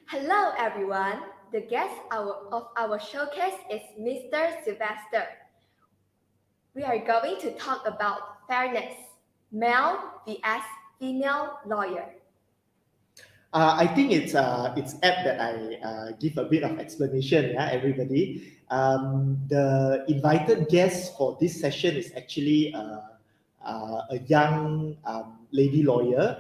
Hello everyone. The guest of our showcase is Mr. Sylvester. We are going to talk about fairness, male vs female lawyer. I think it's apt that I give a bit of explanation, yeah, everybody. The invited guest for this session is actually a young lady lawyer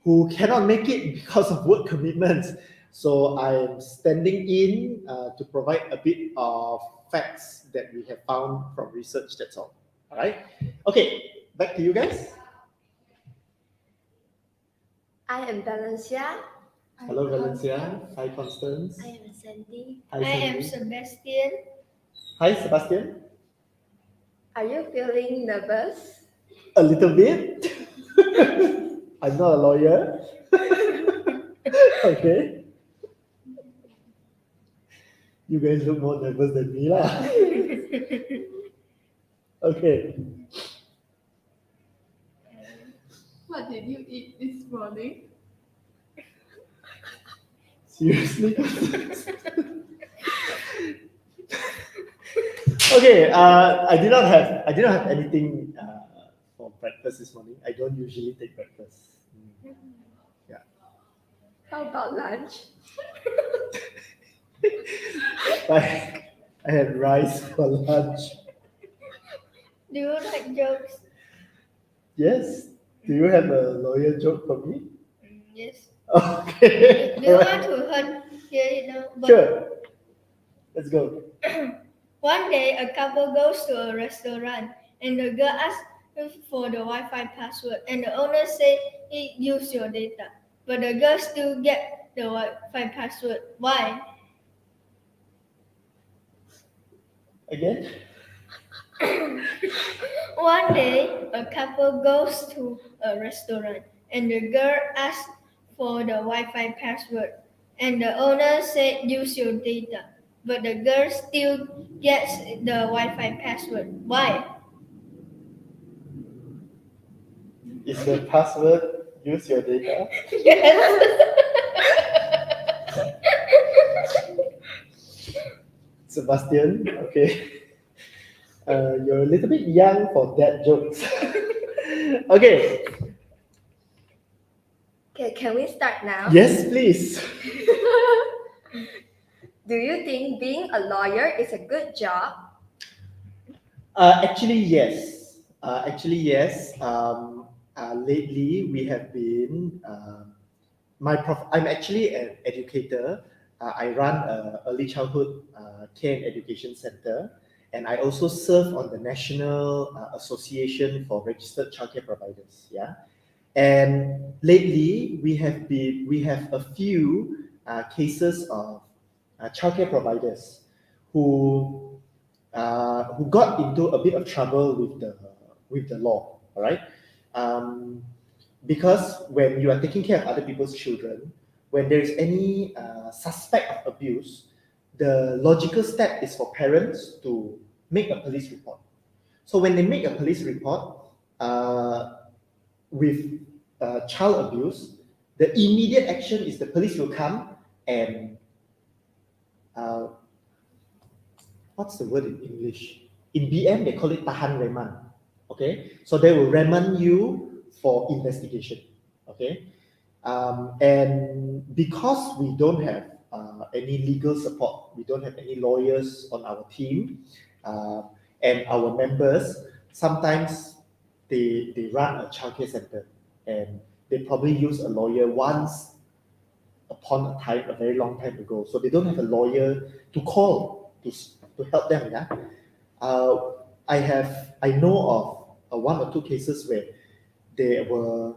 who cannot make it because of work commitments. So I'm standing in to provide a bit of facts that we have found from research. That's all. All right. Okay. Back to you guys. I am Valencia. Hello, Valencia. Hi, Constance. I am Sandy. Hi, I am Sandy. Sebastian. Hi, Sebastian. Are you feeling nervous? A little bit. I'm not a lawyer. Okay. You guys look more nervous than me, lah. Okay. What did you eat this morning? Seriously. Okay. I did not have anything for breakfast this morning. I don't usually take breakfast. Yeah. How about lunch? I had rice for lunch. Do you like jokes? Yes. Do you have a lawyer joke for me? Yes. Okay. Do you want to hear it now? Sure. Let's go. One day, a couple goes to a restaurant, and the girl asks for the Wi-Fi password, and the owner says, "Use your data," but the girl still get the Wi-Fi password. Why? Again? One day, a couple goes to a restaurant, and the girl asks for the Wi-Fi password, and the owner said, "Use your data," but the girl still gets the Wi-Fi password. Why? Is the password use your data? Yes. Sebastian, okay. You're a little bit young for that jokes. Okay. Okay, can we start now? Yes, please. Do you think being a lawyer is a good job? Actually, yes. Yes. Lately, we have been. I'm actually an educator. I run a early childhood care and education center, and I also serve on the National Association for Registered Childcare Providers. Yeah, and lately we have a few cases of childcare providers who got into a bit of trouble with the law. All right. Um, because when you are taking care of other people's children, when there is any suspect of abuse, the logical step is for parents to make a police report. So when they make a police report with child abuse, the immediate action is the police will come and uh, what's the word in English? In BM, they call it tahan remand. Okay, so they will remand you for investigation. Okay, and because we don't have any legal support, we don't have any lawyers on our team, uh, and our members sometimes they run a childcare center and they probably use a lawyer once upon a time, a very long time ago. So they don't have a lawyer to call to help them. Yeah, uh, I know of one or two cases where they were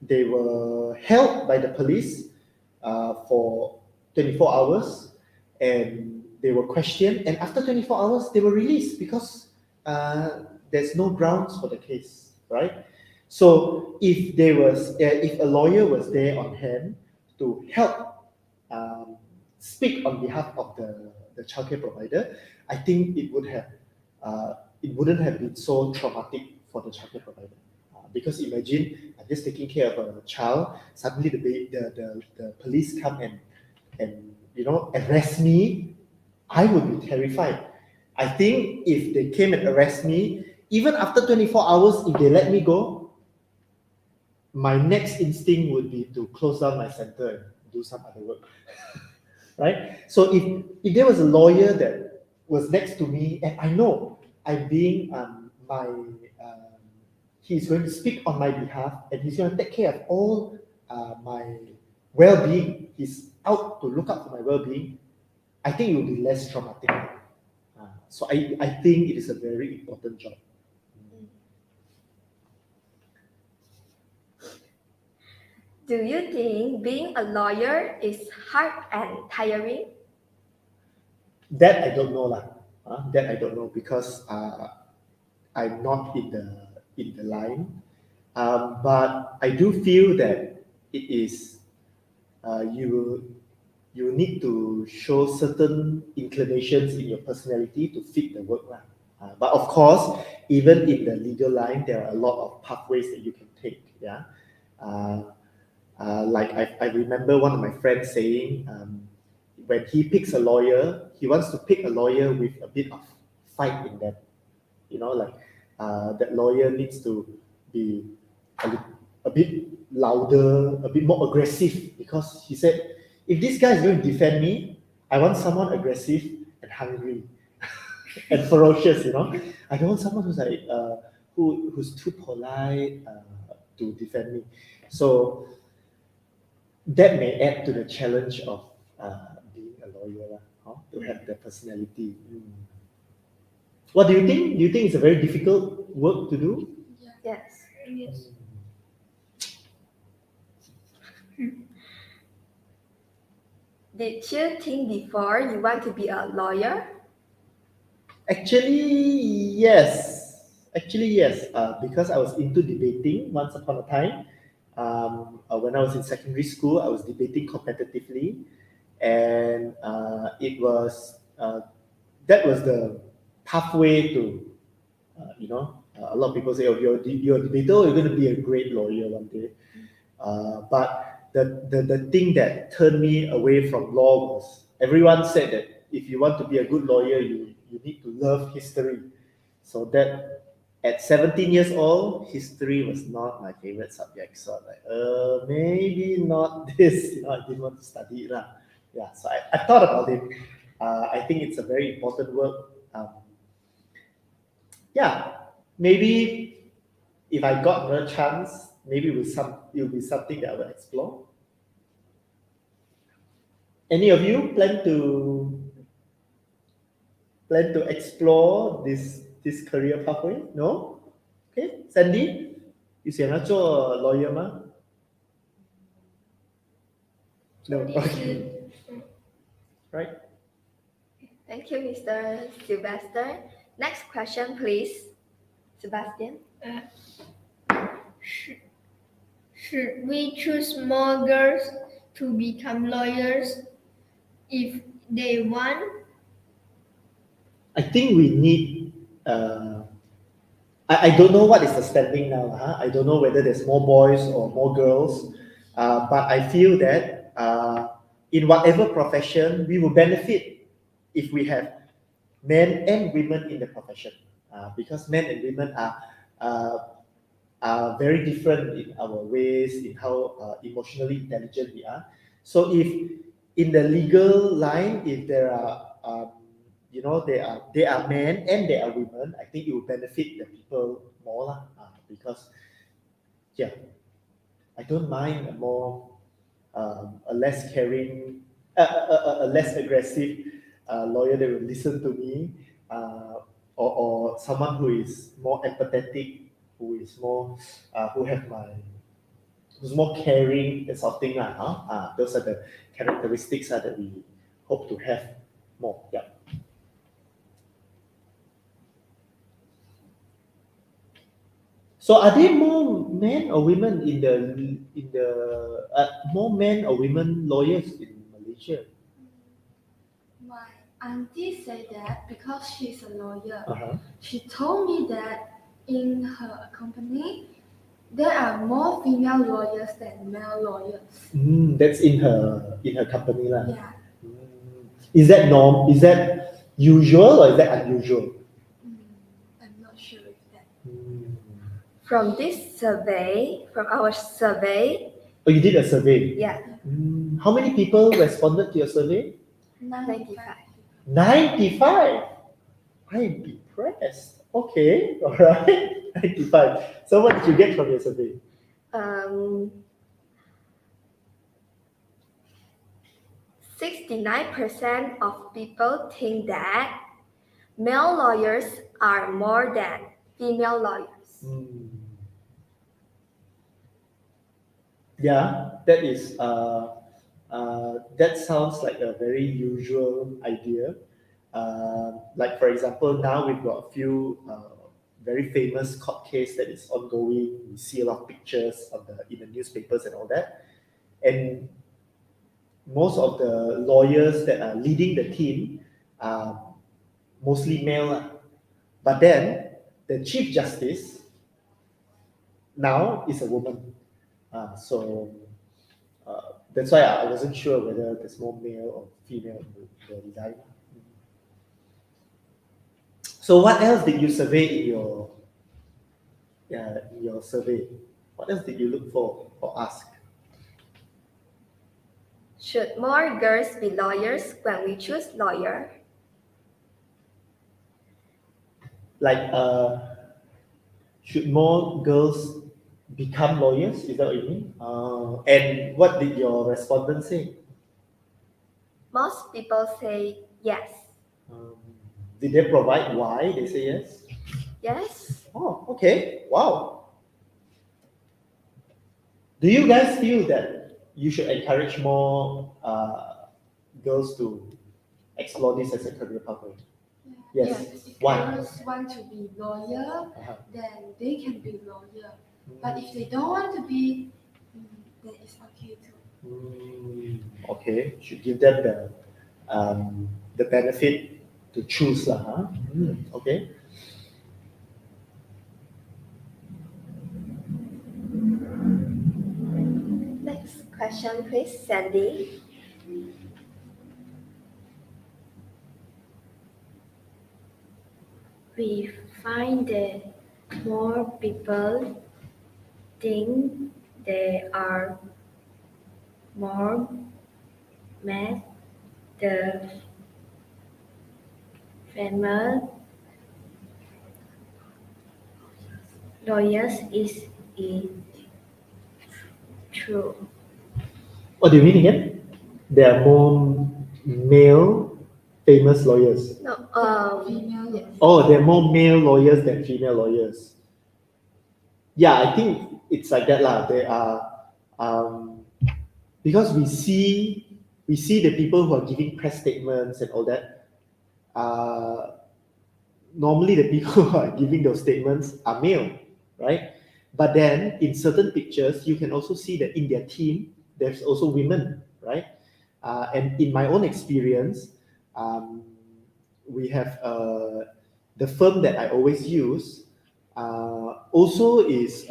they were held by the police for 24 hours, and they were questioned, and after 24 hours they were released because there's no grounds for the case, right? So if a lawyer was there on hand to help speak on behalf of the childcare provider, I think it wouldn't have been so traumatic for the childcare provider. Because imagine I'm just taking care of a child, suddenly the police come and arrest me, I would be terrified. I think if they came and arrest me, even after 24 hours, if they let me go, my next instinct would be to close down my center and do some other work. Right? So if there was a lawyer that was next to me, and I know I'm being he's going to speak on my behalf, and he's going to take care of all my well-being. He's out to look out for my well-being. I think it will be less traumatic. So I think it is a very important job. Do you think being a lawyer is hard and tiring? That I don't know lah. That I don't know because I'm not in the line. But I do feel that it is you need to show certain inclinations in your personality to fit the work lah. But of course, even in the legal line, there are a lot of pathways that you can take. Yeah. Like I remember one of my friends saying, when he picks a lawyer, he wants to pick a lawyer with a bit of fight in them. That lawyer needs to be a bit louder, a bit more aggressive, because he said, if this guy is going to defend me, I want someone aggressive and hungry and ferocious. I don't want someone who's like who's too polite to defend me. So that may add to the challenge of being a lawyer, to have the personality. What do you think? Do you think it's a very difficult work to do? Yes. Yes. Did you think before you want to be a lawyer? Actually, yes. Because I was into debating once upon a time. When I was in secondary school, I was debating competitively, and that was the pathway to, a lot of people say, oh, you're a debater, you're going to be a great lawyer one day. But the thing that turned me away from law was, everyone said that if you want to be a good lawyer, you need to love history. So that at 17 years old, history was not my favorite subject. So I'm like, maybe not this. I didn't want to study it. Yeah, so I thought about it. I think it's a very important work. Yeah, maybe if I got another chance, maybe it will be something that I will explore. Any of you plan to explore this career pathway? No? Okay, Sandy, 你想要做 lawyer 吗？ No. Okay. Right. Thank you, Mr. Sylvester. Next question, please. Sebastian. Should we choose more girls to become lawyers if they want? I think we need. I don't know what is the standing now. I don't know whether there's more boys or more girls, but I feel that in whatever profession, we will benefit if we have men and women in the profession, because men and women are very different in our ways, in how emotionally intelligent we are. So if in the legal line, if there are they are men and they are women, I think it will benefit the people more lah. Because yeah, I don't mind a less caring, a less aggressive lawyer that will listen to me, or someone who is more empathetic, who is more who's more caring, that sort of thing lah. Those are the characteristics that we hope to have more. Yeah. So are there more men or women more men or women lawyers in Malaysia? My auntie said that because she's a lawyer. Uh-huh. She told me that in her company, There are more female lawyers than male lawyers. That's in her company lah. Yeah. Is that norm? Is that usual or is that unusual? I'm not sure if that. From this survey, from our survey, Oh, you did a survey. yeah, How many people responded to your survey? 95. 95. I am impressed. Okay, all right. 95. So what did you get from your survey? 69% of people think that male lawyers are more than female lawyers. Yeah, that is. That sounds like a very usual idea. Like for example, now we've got a few very famous court case that is ongoing. We see a lot of pictures of in the newspapers and all that, and most of the lawyers that are leading the team are mostly male. But then the Chief Justice now is a woman. So that's why I wasn't sure whether there's more male or female in the design. So what else did you survey in your survey? What else did you look for or ask? Should more girls be lawyers when we choose lawyer? Like, should more girls become lawyers? Is that what you mean? And what did your respondents say? Most people say yes. Did they provide why they say yes? Yes. Oh, okay. Wow. Do you guys feel that you should encourage more girls to explore this as a career pathway? Yes. If Why? girls want to be lawyer, then they can be lawyer. But if they don't want to be, then it's okay too. Okay, should give them the benefit to choose lah. Huh? Okay. Next question, please, Sandy. We find that more people think they are more mad the female lawyers is it true? What do you mean again? There are more male famous lawyers. No, Female, yes. Oh, there are more male lawyers than female lawyers. Yeah, I think it's like that lah. There are because we see the people who are giving press statements and all that. Normally, the people who are giving those statements are male, right? But then in certain pictures, you can also see that in their team, there's also women, right? And in my own experience, we have the firm that I always use also is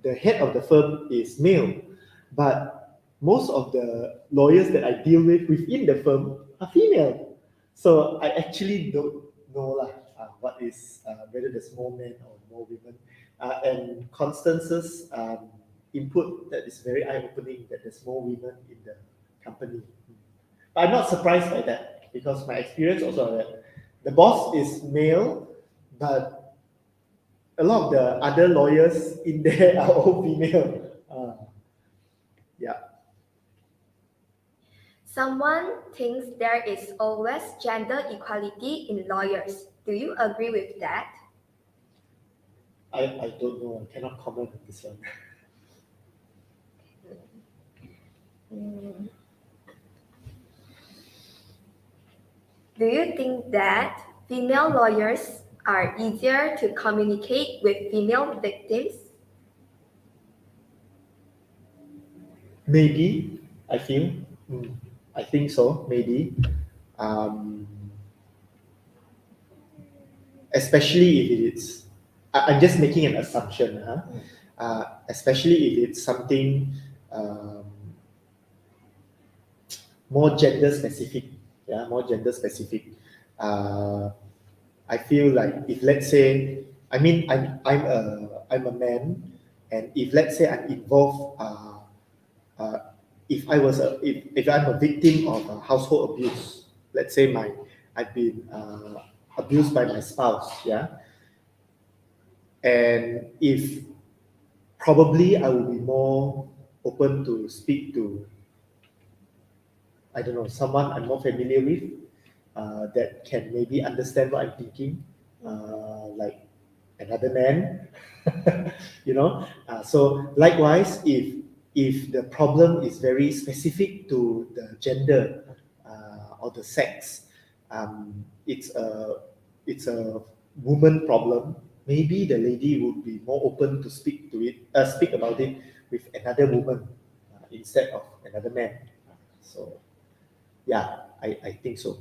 the head of the firm is male, but most of the lawyers that I deal with within the firm are female. So I actually don't know what is whether there's more men or more women. And Constance's input that is very eye-opening that there's more women in the company. But I'm not surprised by that because my experience also that the boss is male, but a lot of the other lawyers in there are all female. Yeah. someone thinks there is always gender equality in lawyers. Do you agree with that? I don't know. I cannot comment on this one. Do you think that female lawyers are easier to communicate with female victims? Maybe, I feel. I think so, maybe. Especially if it is I'm just making an assumption, especially if it's something more gender specific, more gender specific. I feel like if let's say, I mean, I'm a man, and if let's say I'm involved, if if I'm a victim of household abuse, let's say I've been abused by my spouse, and if probably I will be more open to speak to, I don't know, someone I'm more familiar with, that can maybe understand what I'm thinking, like another man, So likewise, if the problem is very specific to the gender or the sex, it's a woman problem. Maybe the lady would be more open to speak about it with another woman instead of another man. So yeah, I think so.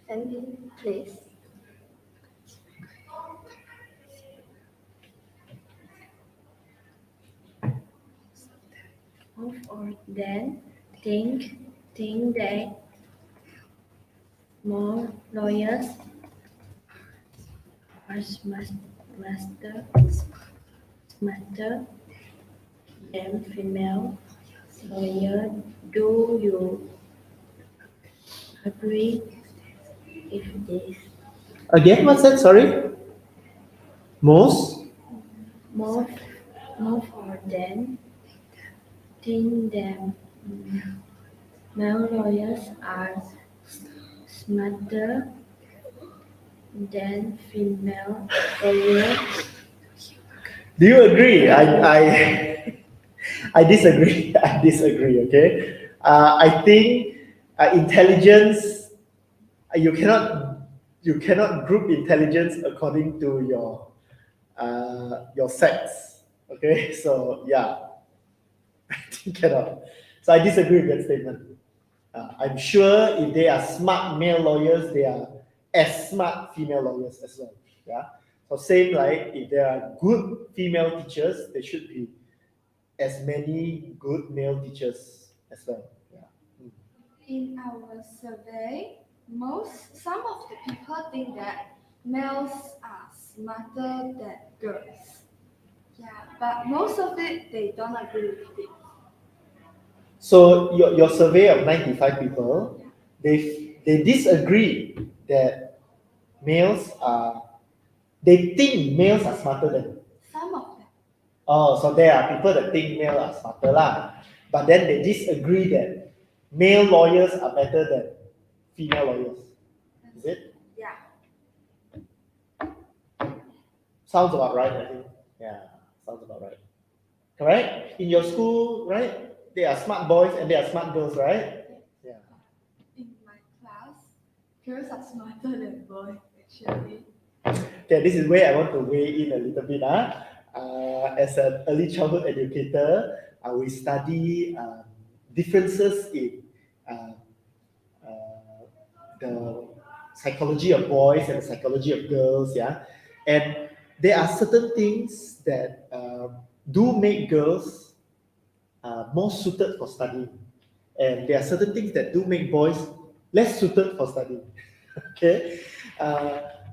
Sandy, please. Most of them think that more lawyers are smarter than female lawyers. Do you agree with this? Again, what's that? Sorry? Most? Most of them think that male lawyers are smarter than female lawyers. Do you agree? I disagree. I disagree. Okay. I think intelligence. You cannot group intelligence according to your sex. Okay. So yeah, I think cannot. So I disagree with that statement. I'm sure if they are smart male lawyers, they are as smart female lawyers as well. Yeah. So same like if there are good female teachers, there should be as many good male teachers as well. Yeah. In our survey, some of the people think that males are smarter than girls. Yeah, but most of it they don't agree with it. So your survey of 95 people, they disagree that males are they think males are smarter than. Some of them. Oh, so there are people that think male are smarter lah. But then they disagree that male lawyers are better than female lawyers. Is it? Yeah. Sounds about right, I think. Yeah, sounds about right. Correct? In your school, right? They are smart boys and they are smart girls, right? Yeah. In my class, girls are smarter than boys, actually. Okay, this is where I want to weigh in a little bit. As an early childhood educator, we study differences in the psychology of boys and the psychology of girls, and there are certain things that do make girls more suited for studying, and there are certain things that do make boys less suited for studying. Okay,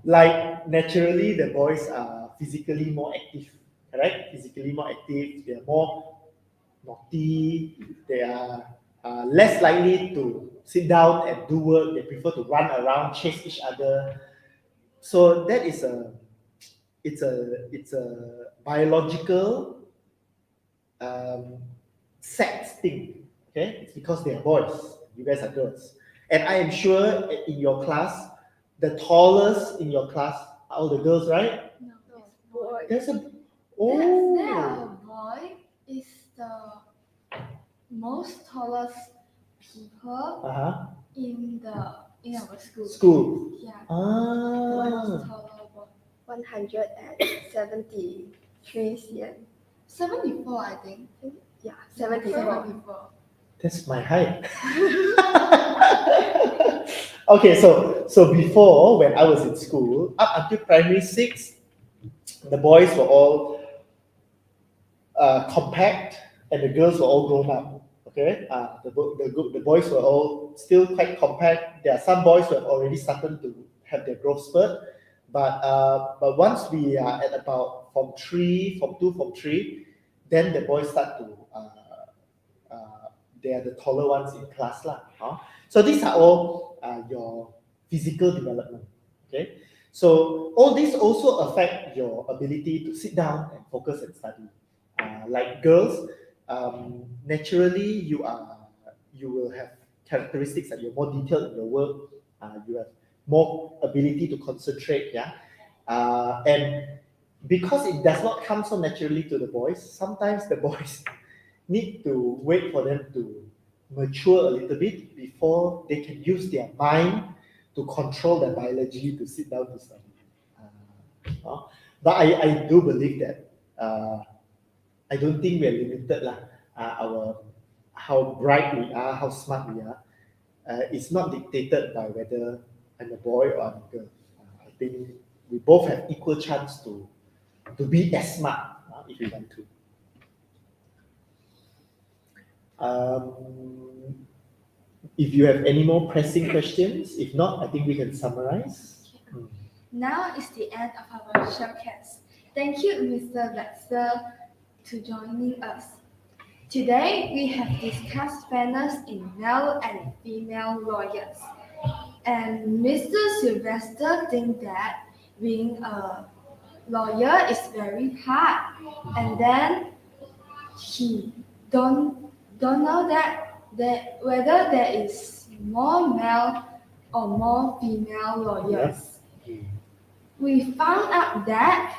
like naturally the boys are physically more active, correct? Physically more active, they are more naughty, they are less likely to sit down and do work, they prefer to run around, chase each other. So that is it's a biological sex thing. Okay, it's because they are boys, you guys are girls. And I am sure in your class, the tallest in your class are all the girls, right? No, it's boy. There's a There are oh a boy is the most tallest people in our school. School. Yeah. The Ah. most taller boy. 173 cm. 74, I think. Yeah, 74. 74. That's my height. Okay, so so before, when I was in school, up until primary 6, the boys were all compact and the girls were all grown up. Okay, the boys were all still quite compact. There are some boys who have already started to have their growth spurt, but once we are at about Form 2, Form 3, then the boys start to they are the taller ones in class lah. So these are all your physical development. Okay, so all these also affect your ability to sit down and focus and study. Like girls, naturally you will have characteristics that you're more detailed in your work. You have more ability to concentrate. Yeah, and because it does not come so naturally to the boys, sometimes the boys need to wait for them to mature a little bit before they can use their mind to control their biology to sit down to study. But I do believe that I don't think we are limited lah. How bright we are, how smart we are. It's not dictated by whether I'm a boy or I'm a girl. I think we both have equal chance to be as smart if we want to. If you have any more pressing questions, if not, I think we can summarize. Now is the end of our showcase. Thank you, Mr. Baxter, to joining us. Today, we have discussed fairness in male and female lawyers. And Mr. Sylvester thinks that being a lawyer is very hard. And then he don't know that whether there is more male or more female lawyers. We found out that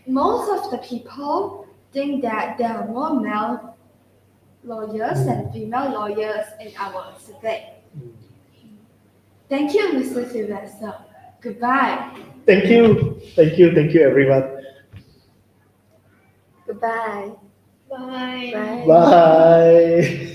most of the people think that there are more male lawyers than female lawyers in our survey. Thank you, Mr. Sylvester. Goodbye. Thank you, everyone. Goodbye. Bye. Bye. Bye.